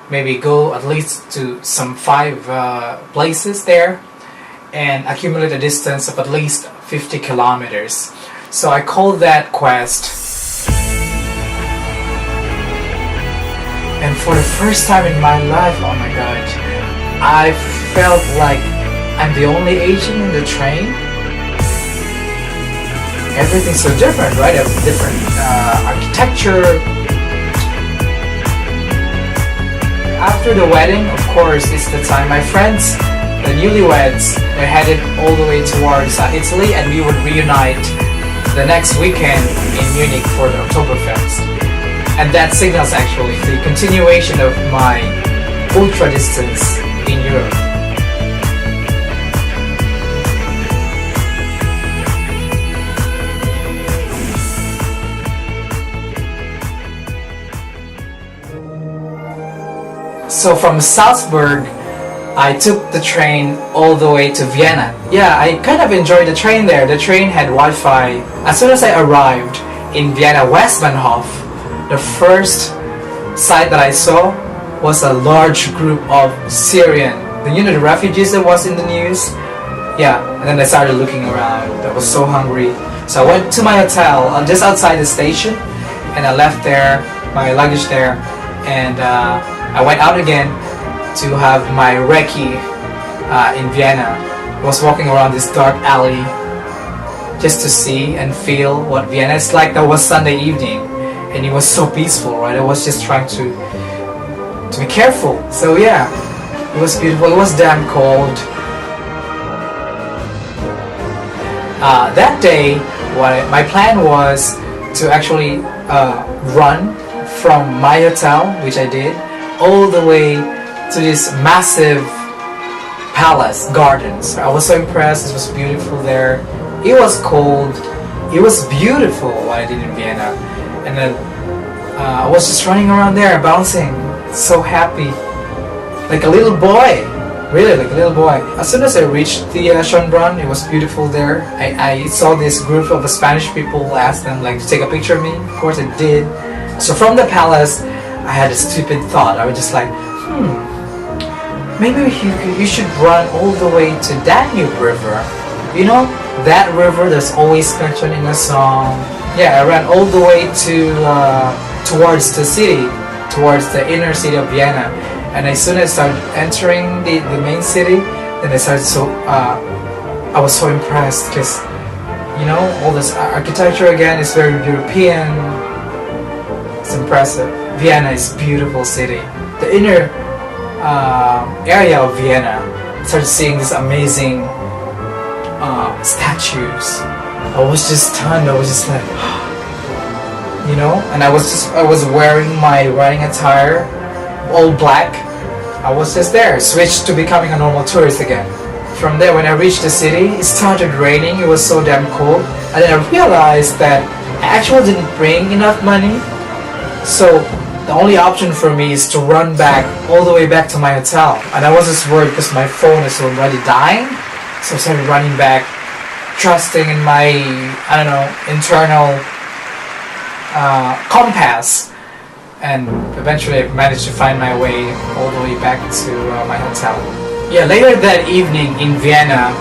maybe go at least to some 5 places there and accumulate a distance of at least 50 kilometers. So I call that quest. And for the first time in my life, oh my god, I felt like I'm the only Asian in the train. Everything's so different, right? A different architecture. After the wedding, of course, it's the time my friends, the newlyweds, they're headed all the way towards Italy, and we would reunite the next weekend in Munich for the Oktoberfest. And that signals actually the continuation of my ultradistance in Europe. So from Salzburg, I took the train all the way to Vienna. Yeah, I kind of enjoyed the train there. The train had Wi-Fi. As soon as I arrived in Vienna Westbahnhof, the first sight that I saw was a large group of Syrian, the refugees that was in the news. Yeah, and then I started looking around. I was so hungry. So I went to my hotel just outside the station, and I left there, my luggage there, and I went out again to have my recce in Vienna. I was walking around this dark alley just to see and feel what Vienna is like. That was Sunday evening, and it was so peaceful, right? I was just trying to be careful. So yeah, it was beautiful. It was damn cold. That day, my plan was to actually run from my hotel, which I did, all the way to this massive palace gardens. I was so impressed. It was beautiful there. It was cold. It was beautiful what I did in Vienna. And then I was just running around there, bouncing, so happy, like a little boy. Really, like a little boy. As soon as I reached the Schönbrunn, it was beautiful there. I saw this group of Spanish people, asked them like to take a picture of me. Of course I did. So from the palace, I had a stupid thought. I was just like, maybe you should run all the way to Danube River. You know, that river that's always mentioned in a song. Yeah, I ran all the way to towards the city, towards the inner city of Vienna. And as soon as I started entering the main city, then I was so impressed because, you know, all this architecture again is very European. It's impressive. Vienna is a beautiful city. The inner area of Vienna, I started seeing these amazing statues. I was just stunned. I was just like, you know, and I was wearing my riding attire, all black. I was just there, switched to becoming a normal tourist again. From there, when I reached the city, it started raining. It was so damn cold, and then I realized that I actually didn't bring enough money. So the only option for me is to run back all the way back to my hotel. And I was just worried because my phone is already dying. So I started running back, trusting in my, I don't know, internal compass. And eventually I managed to find my way all the way back to my hotel. Yeah, later that evening in Vienna,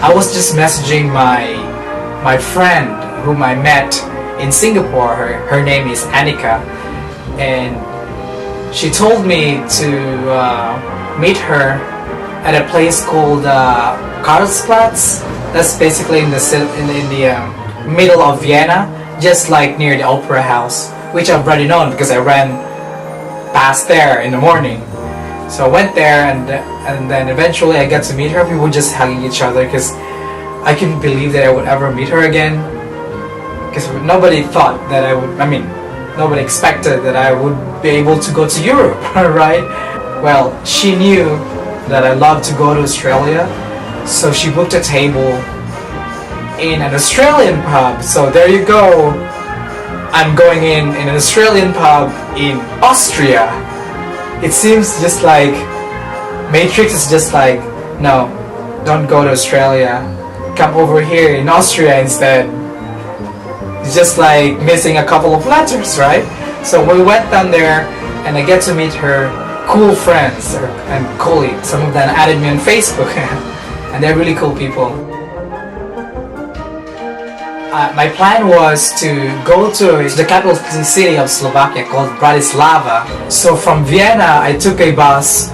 I was just messaging my friend whom I met in Singapore. Her name is Annika. And she told me to meet her at a place called Karlsplatz. That's basically in the middle of Vienna, just like near the Opera House, which I've already known because I ran past there in the morning. So I went there, and then eventually I got to meet her. We were just hugging each other because I couldn't believe that I would ever meet her again. Because nobody thought that I would. I mean, nobody expected that I would be able to go to Europe, right? Well, she knew that I love to go to Australia, so she booked a table in an Australian pub. So there you go. I'm going in an Australian pub in Austria. It seems just like Matrix is just like, no, don't go to Australia. Come over here in Austria instead. It's just like missing a couple of letters, right? So we went down there and I get to meet her cool friends and colleagues. Some of them added me on Facebook, and they're really cool people. My plan was to go to the capital city of Slovakia called Bratislava. So from Vienna, I took a bus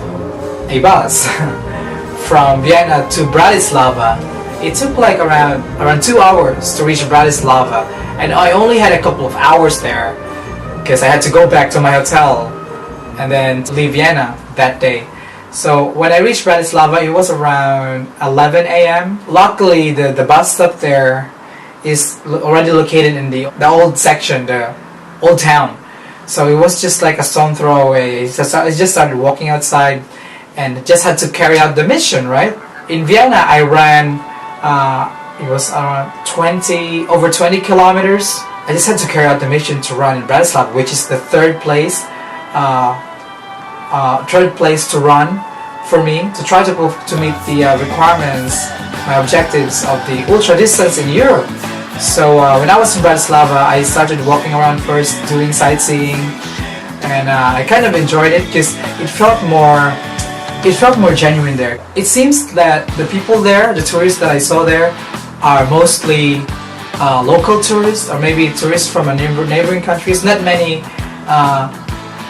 from Vienna to Bratislava. It took like around 2 hours to reach Bratislava, and I only had a couple of hours there because I had to go back to my hotel and then leave Vienna that day. So when I reached Bratislava, it was around 11 a.m. Luckily, the bus stop there is already located in the old section, the old town. So it was just like a stone throw away. So I just started walking outside and just had to carry out the mission, right? In Vienna, I ran, it was around over 20 kilometers. I just had to carry out the mission to run in Bratislava, which is the third place to run for me, to try to meet the requirements, my objectives of the Ultradistance in Europe. So when I was in Bratislava, I started walking around first, doing sightseeing, and I kind of enjoyed it because it felt more genuine there. It seems that the people there, the tourists that I saw there, are mostly local tourists, or maybe tourists from neighboring countries. Not many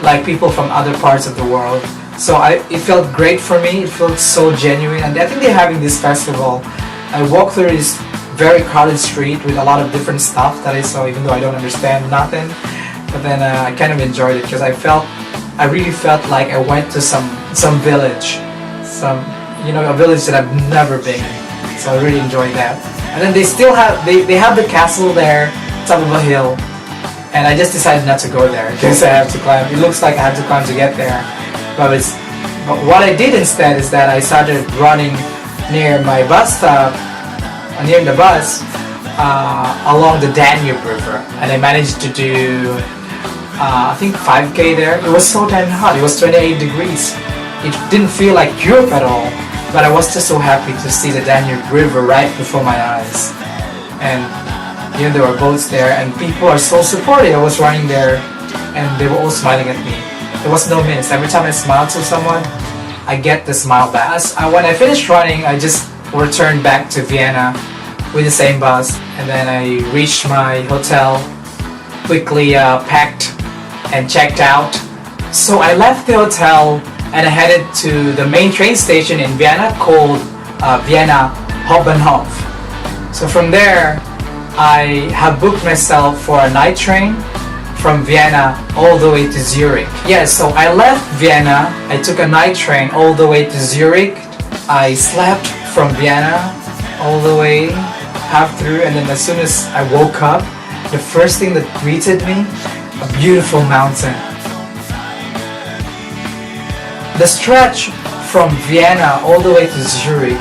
like people from other parts of the world. So it felt great for me. It felt so genuine, and I think they're having this festival. I walked through this very crowded street with a lot of different stuff that I saw, even though I don't understand nothing. But then I kind of enjoyed it because I really felt like I went to some village, a village that I've never been. So I really enjoyed that. And then they have the castle there, top of a hill, and I just decided not to go there because I have to climb. It looks like I have to climb to get there, but what I did instead is that I started running near my bus stop, near the bus, along the Danube River, and I managed to do I think 5K there. It was so damn hot. It was 28 degrees. It didn't feel like Europe at all, but I was just so happy to see the Danube River right before my eyes. And there were boats there, and people are so supportive. I was running there, and they were all smiling at me. There was no miss. Every time I smiled to someone, I get the smile back. When I finished running, I just returned back to Vienna with the same bus, and then I reached my hotel, quickly packed and checked out. So I left the hotel and I headed to the main train station in Vienna called Vienna Hauptbahnhof. So from there, I have booked myself for a night train from Vienna all the way to Zurich. So I left Vienna, I took a night train all the way to Zurich. I slept from Vienna all the way, half through, and then as soon as I woke up, the first thing that greeted me, a beautiful mountain. The stretch from Vienna all the way to Zurich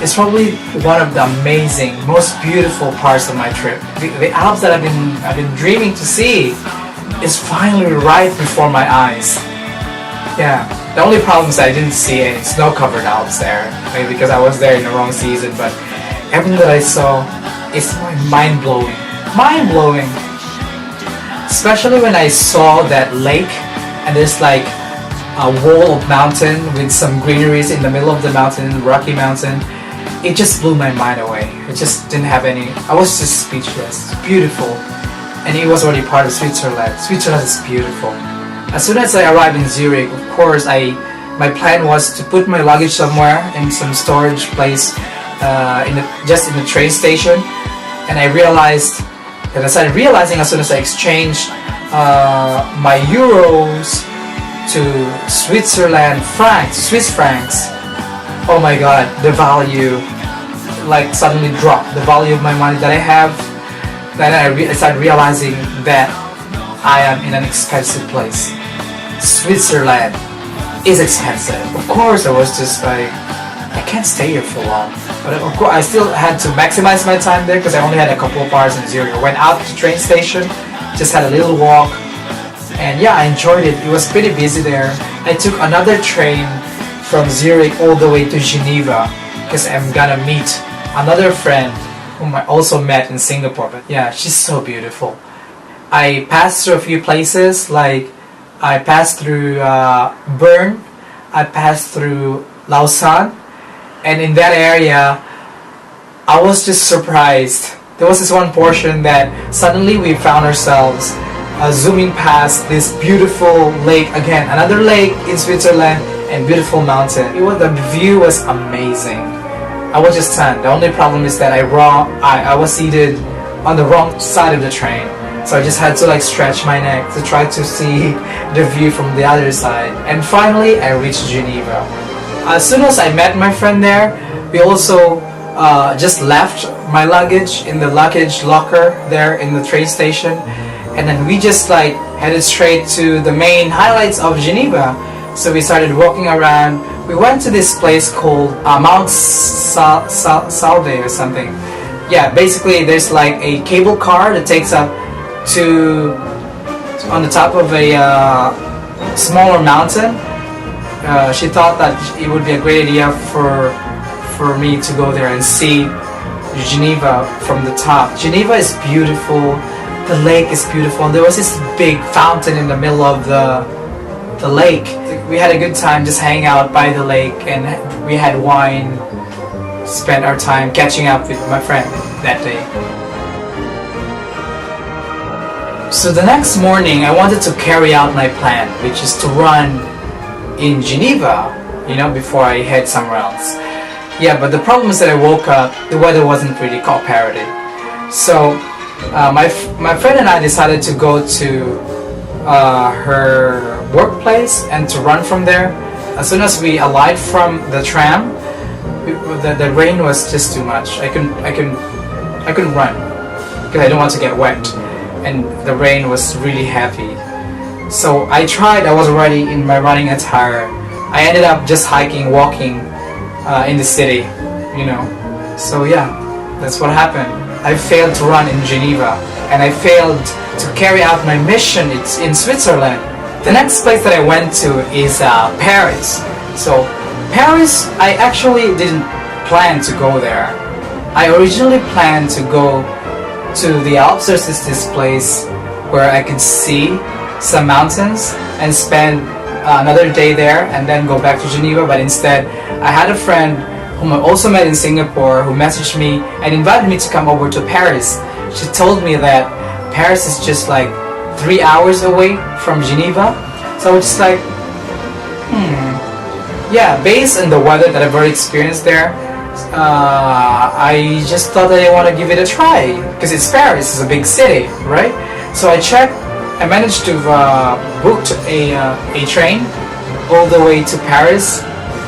is probably one of the amazing, most beautiful parts of my trip. The Alps that I've been dreaming to see is finally right before my eyes. The only problem is I didn't see any snow-covered Alps there, maybe because I was there in the wrong season, but everything that I saw is mind-blowing. Mind-blowing! Especially when I saw that lake, and there's like a wall of mountain with some greeneries in the middle of the mountain, Rocky Mountain. It just blew my mind away. It just didn't have any, I was just speechless. It's beautiful. And it was already part of Switzerland. Switzerland is beautiful. As soon as I arrived in Zurich, of course, my plan was to put my luggage somewhere in some storage place, just in the train station. And I started realizing as soon as I exchanged my euros to Swiss francs. Oh my god, the value suddenly dropped. The value of my money that I have. Then I started realizing that I am in an expensive place. Switzerland is expensive. Of course, I was just like, I can't stay here for long. But of course, I still had to maximize my time there because I only had a couple of hours in Zurich. I went out to the train station, just had a little walk, and I enjoyed it. It was pretty busy there. I took another train from Zurich all the way to Geneva because I'm gonna meet another friend whom I also met in Singapore. But she's so beautiful. I passed through a few places like I passed through Bern, I passed through Lausanne, and in that area, I was just surprised. There was this one portion that suddenly we found ourselves zooming past this beautiful lake again, another lake in Switzerland, and beautiful mountain. The view was amazing. I was just stunned. The only problem is that I was seated on the wrong side of the train, so I just had to like stretch my neck to try to see the view from the other side. And finally, I reached Geneva. As soon as I met my friend there, we also just left my luggage in the luggage locker there in the train station, and then we just like headed straight to the main highlights of Geneva. So we started walking around. We went to this place called Mount Salve or something. Yeah, basically there's like a cable car that takes up to on the top of a smaller mountain. She thought that it would be a great idea for me to go there and see Geneva from the top. Geneva is beautiful. The lake is beautiful. And there was this big fountain in the middle of the lake. We had a good time just hanging out by the lake, and we had wine, spent our time catching up with my friend that day. So the next morning I wanted to carry out my plan, which is to run in Geneva, before I head somewhere else. Yeah, but the problem is that I woke up, the weather wasn't really cooperative. So my friend and I decided to go to her workplace and to run from there. As soon as we alighted from the tram, the rain was just too much. I couldn't run because I don't want to get wet, and the rain was really heavy. So I was already in my running attire. I ended up just walking in the city, So yeah, that's what happened. I failed to run in Geneva, and I failed to carry out my mission. It's in Switzerland. The next place that I went to is Paris. So Paris, I actually didn't plan to go there. I originally planned to go to the Alps. There's this place where I could see some mountains and spend another day there and then go back to Geneva, but instead I had a friend whom I also met in Singapore who messaged me and invited me to come over to Paris. She told me that Paris is just like 3 hours away from Geneva. So I was just like, yeah, based on the weather that I've already experienced there, I just thought that I want to give it a try because it's Paris, it's a big city, right? So I checked. I managed to book a train all the way to Paris.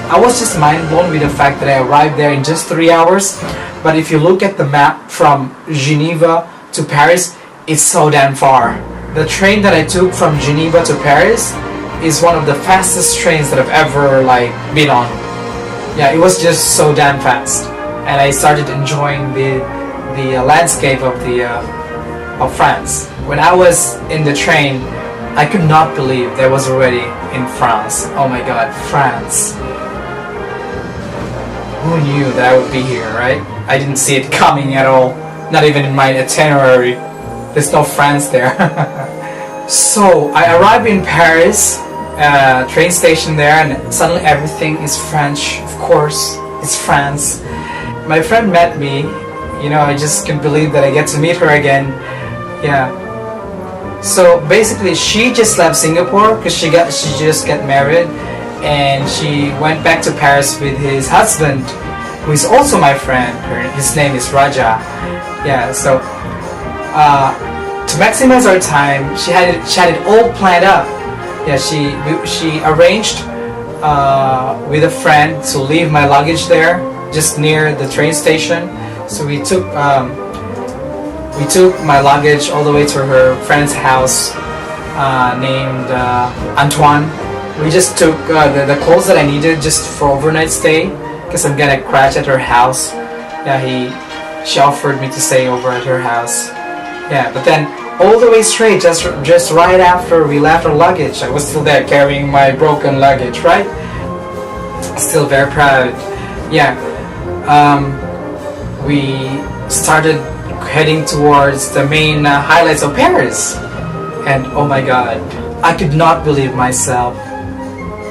I was just mind blown with the fact that I arrived there in just 3 hours. But if you look at the map from Geneva to Paris, it's so damn far. The train that I took from Geneva to Paris is one of the fastest trains that I've ever been on. Yeah, it was just so damn fast, and I started enjoying the landscape of France. When I was in the train, I could not believe that I was already in France. Oh my God, France! Who knew that I would be here, right? I didn't see it coming at all. Not even in my itinerary. There's no France there. So I arrived in Paris, train station there, and suddenly everything is French. Of course, it's France. My friend met me. I just can't believe that I get to meet her again. Yeah. So basically, she just left Singapore because she just got married, and she went back to Paris with his husband, who is also my friend. His name is Raja. Yeah. So to maximize our time, she had it all planned up. Yeah. She arranged with a friend to leave my luggage there, just near the train station. So we took my luggage all the way to her friend's house named Antoine. We just took the clothes that I needed just for overnight stay because I'm gonna crash at her house. Yeah, she offered me to stay over at her house. Yeah, but then all the way straight, just right after we left our luggage, I was still there carrying my broken luggage, right? Still very proud. Yeah. We started heading towards the main highlights of Paris, and oh my God, I could not believe myself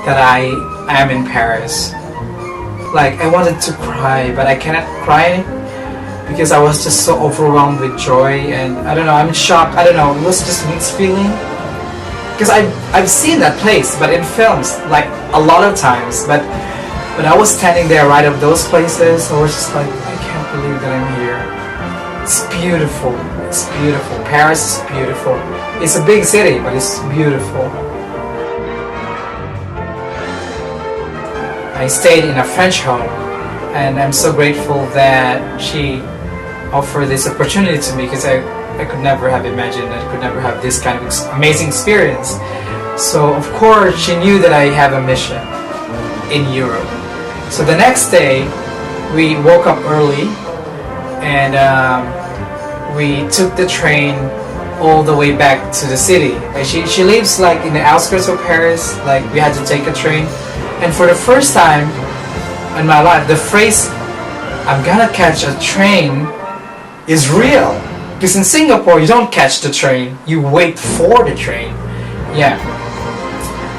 that I am in Paris. Like, I wanted to cry, but I cannot cry because I was just so overwhelmed with joy, and I don't know, I'm in shock. I don't know, it was just mixed feeling. Because I've seen that place, but in films, like a lot of times. But when I was standing there right of those places, I was just like, I can't believe that I'm here. It's beautiful. It's beautiful. Paris is beautiful. It's a big city, but it's beautiful. I stayed in a French home, and I'm so grateful that she offered this opportunity to me, because I could never have imagined, I could never have this kind of amazing experience. So of course she knew that I have a mission in Europe. So the next day we woke up early, and we took the train all the way back to the city. She lives like in the outskirts of Paris, like we had to take a train. And for the first time in my life, the phrase, I'm gonna catch a train, is real. Because in Singapore, you don't catch the train, you wait for the train. Yeah.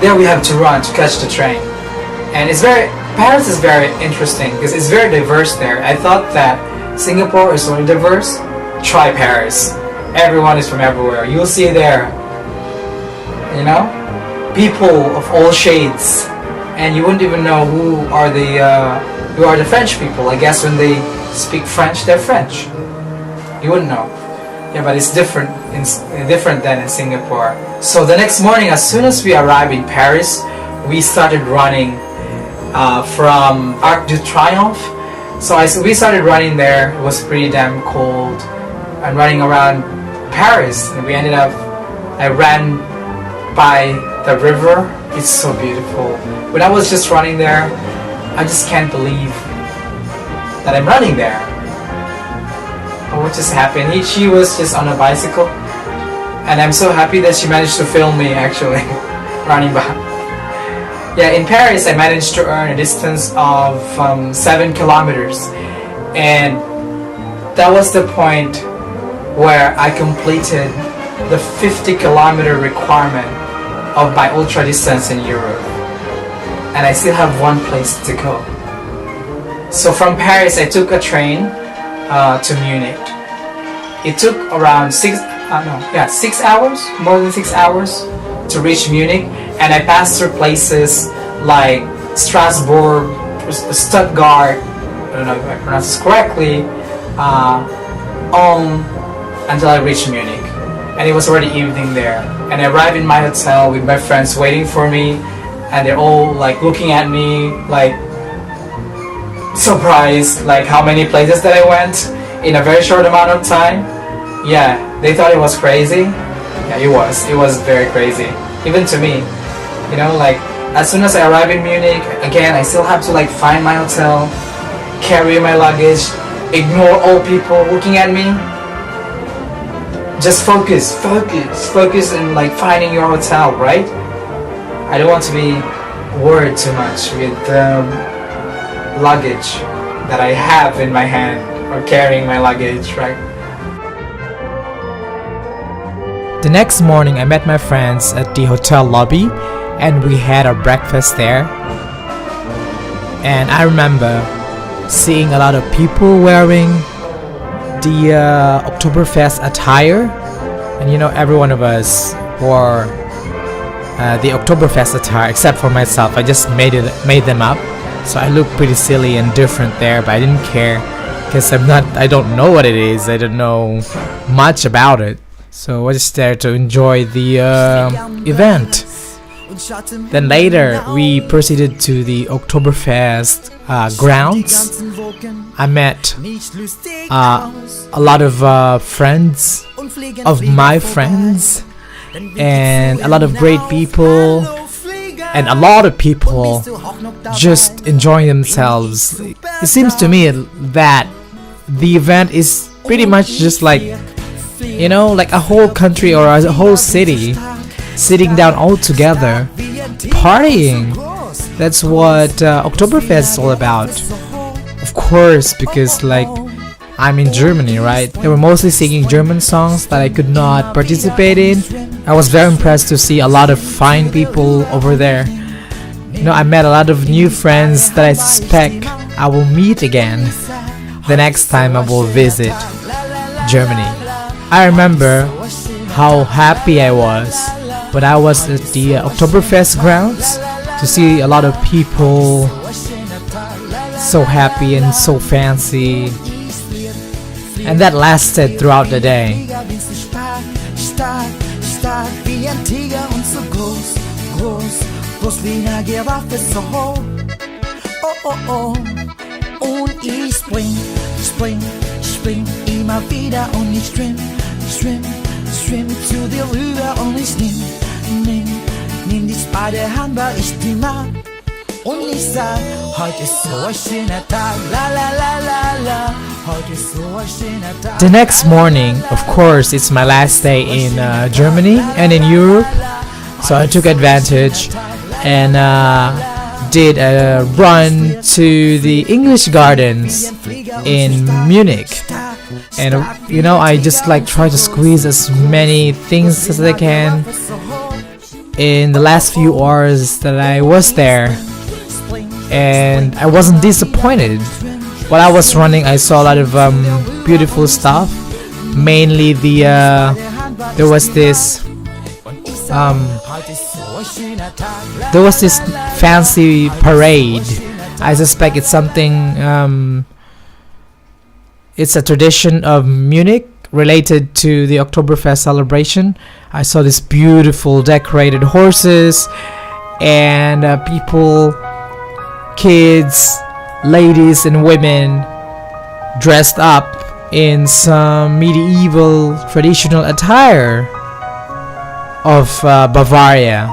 There we have to run to catch the train. And Paris is very interesting because it's very diverse there. I thought that Singapore is only diverse. Try Paris. Everyone is from everywhere. You'll see there, you know, people of all shades. And you wouldn't even know who are the French people. I guess when they speak French, they're French. You wouldn't know. Yeah, but it's different than in Singapore. So the next morning, as soon as we arrived in Paris, we started running from Arc de Triomphe. So we started running there. It was pretty damn cold, and running around Paris. And I ran by the river. It's so beautiful. When I was just running there, I just can't believe that I'm running there. What just happened? She was just on a bicycle, and I'm so happy that she managed to film me actually running by. Yeah, in Paris I managed to earn a distance of 7 kilometers, and that was the point where I completed the 50-kilometer requirement of my Ultradistance in Europe, and I still have one place to go. So from Paris I took a train to Munich. It took around 6 hours, more than 6 hours to reach Munich, and I passed through places like Strasbourg, Stuttgart, I don't know if I pronounce this correctly, until I reached Munich. And it was already evening there, and I arrived in my hotel with my friends waiting for me, and they're all like looking at me like surprised, like how many places that I went in a very short amount of time. Yeah, they thought it was crazy. Yeah, it was very crazy, even to me, you know. Like as soon as I arrived in Munich, again I still have to like find my hotel, carry my luggage, ignore all people looking at me, just focus and like finding your hotel, right? I don't want to be worried too much with luggage that I have in my hand, or carrying my luggage, right? The next morning I met my friends at the hotel lobby, and we had our breakfast there. And I remember seeing a lot of people wearing the Oktoberfest attire, and you know, every one of us wore the Oktoberfest attire except for myself. I just made them up, so I looked pretty silly and different there, but I didn't care because I don't know what it is. I don't know much about it, so I was just there to enjoy the event. Then later we proceeded to the Oktoberfest grounds. I met a lot of friends of my friends, and a lot of great people, and a lot of people just enjoying themselves. It seems to me that the event is pretty much just like, you know, like a whole country or a whole city sitting down all together partying. That's what Oktoberfest is all about. Of course, because like I'm in Germany, right? They were mostly singing German songs that I could not participate in. I was very impressed to see a lot of fine people over there. I met a lot of new friends that I suspect I will meet again the next time I will visit Germany. I remember how happy I was when I was at the Oktoberfest grounds to see a lot of people so happy and so fancy, and that lasted throughout the day. Spring, immer wieder und ich schwimm zu dir rüber und ich nimm dich bei der Hand, weil ich die mag. Und ich sag, heute ist so ein schöner Tag, la la la la la. Heute ist so ein schöner Tag. The next morning, of course, it's my last day in Germany and in Europe, so I took advantage and did a run to the English Gardens in Munich. And I just try to squeeze as many things as I can in the last few hours that I was there. And I wasn't disappointed. While I was running, I saw a lot of beautiful stuff. Mainly there was this fancy parade. I suspect it's something. It's a tradition of Munich related to the Oktoberfest celebration. I saw these beautiful decorated horses and people, kids, ladies and women dressed up in some medieval traditional attire of Bavaria.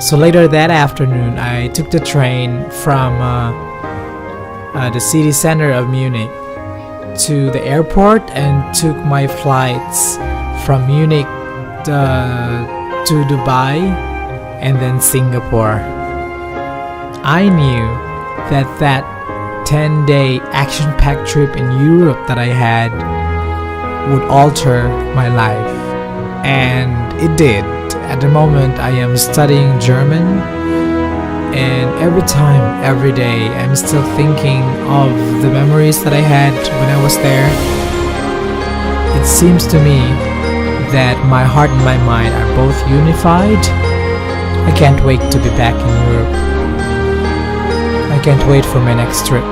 So later that afternoon, I took the train from the city center of Munich to the airport and took my flights from Munich to Dubai and then Singapore. I knew that 10-day action-packed trip in Europe that I had would alter my life, and it did. At the moment, I am studying German, and every day, I'm still thinking of the memories that I had when I was there. It seems to me that my heart and my mind are both unified. I can't wait to be back in Europe. I can't wait for my next trip.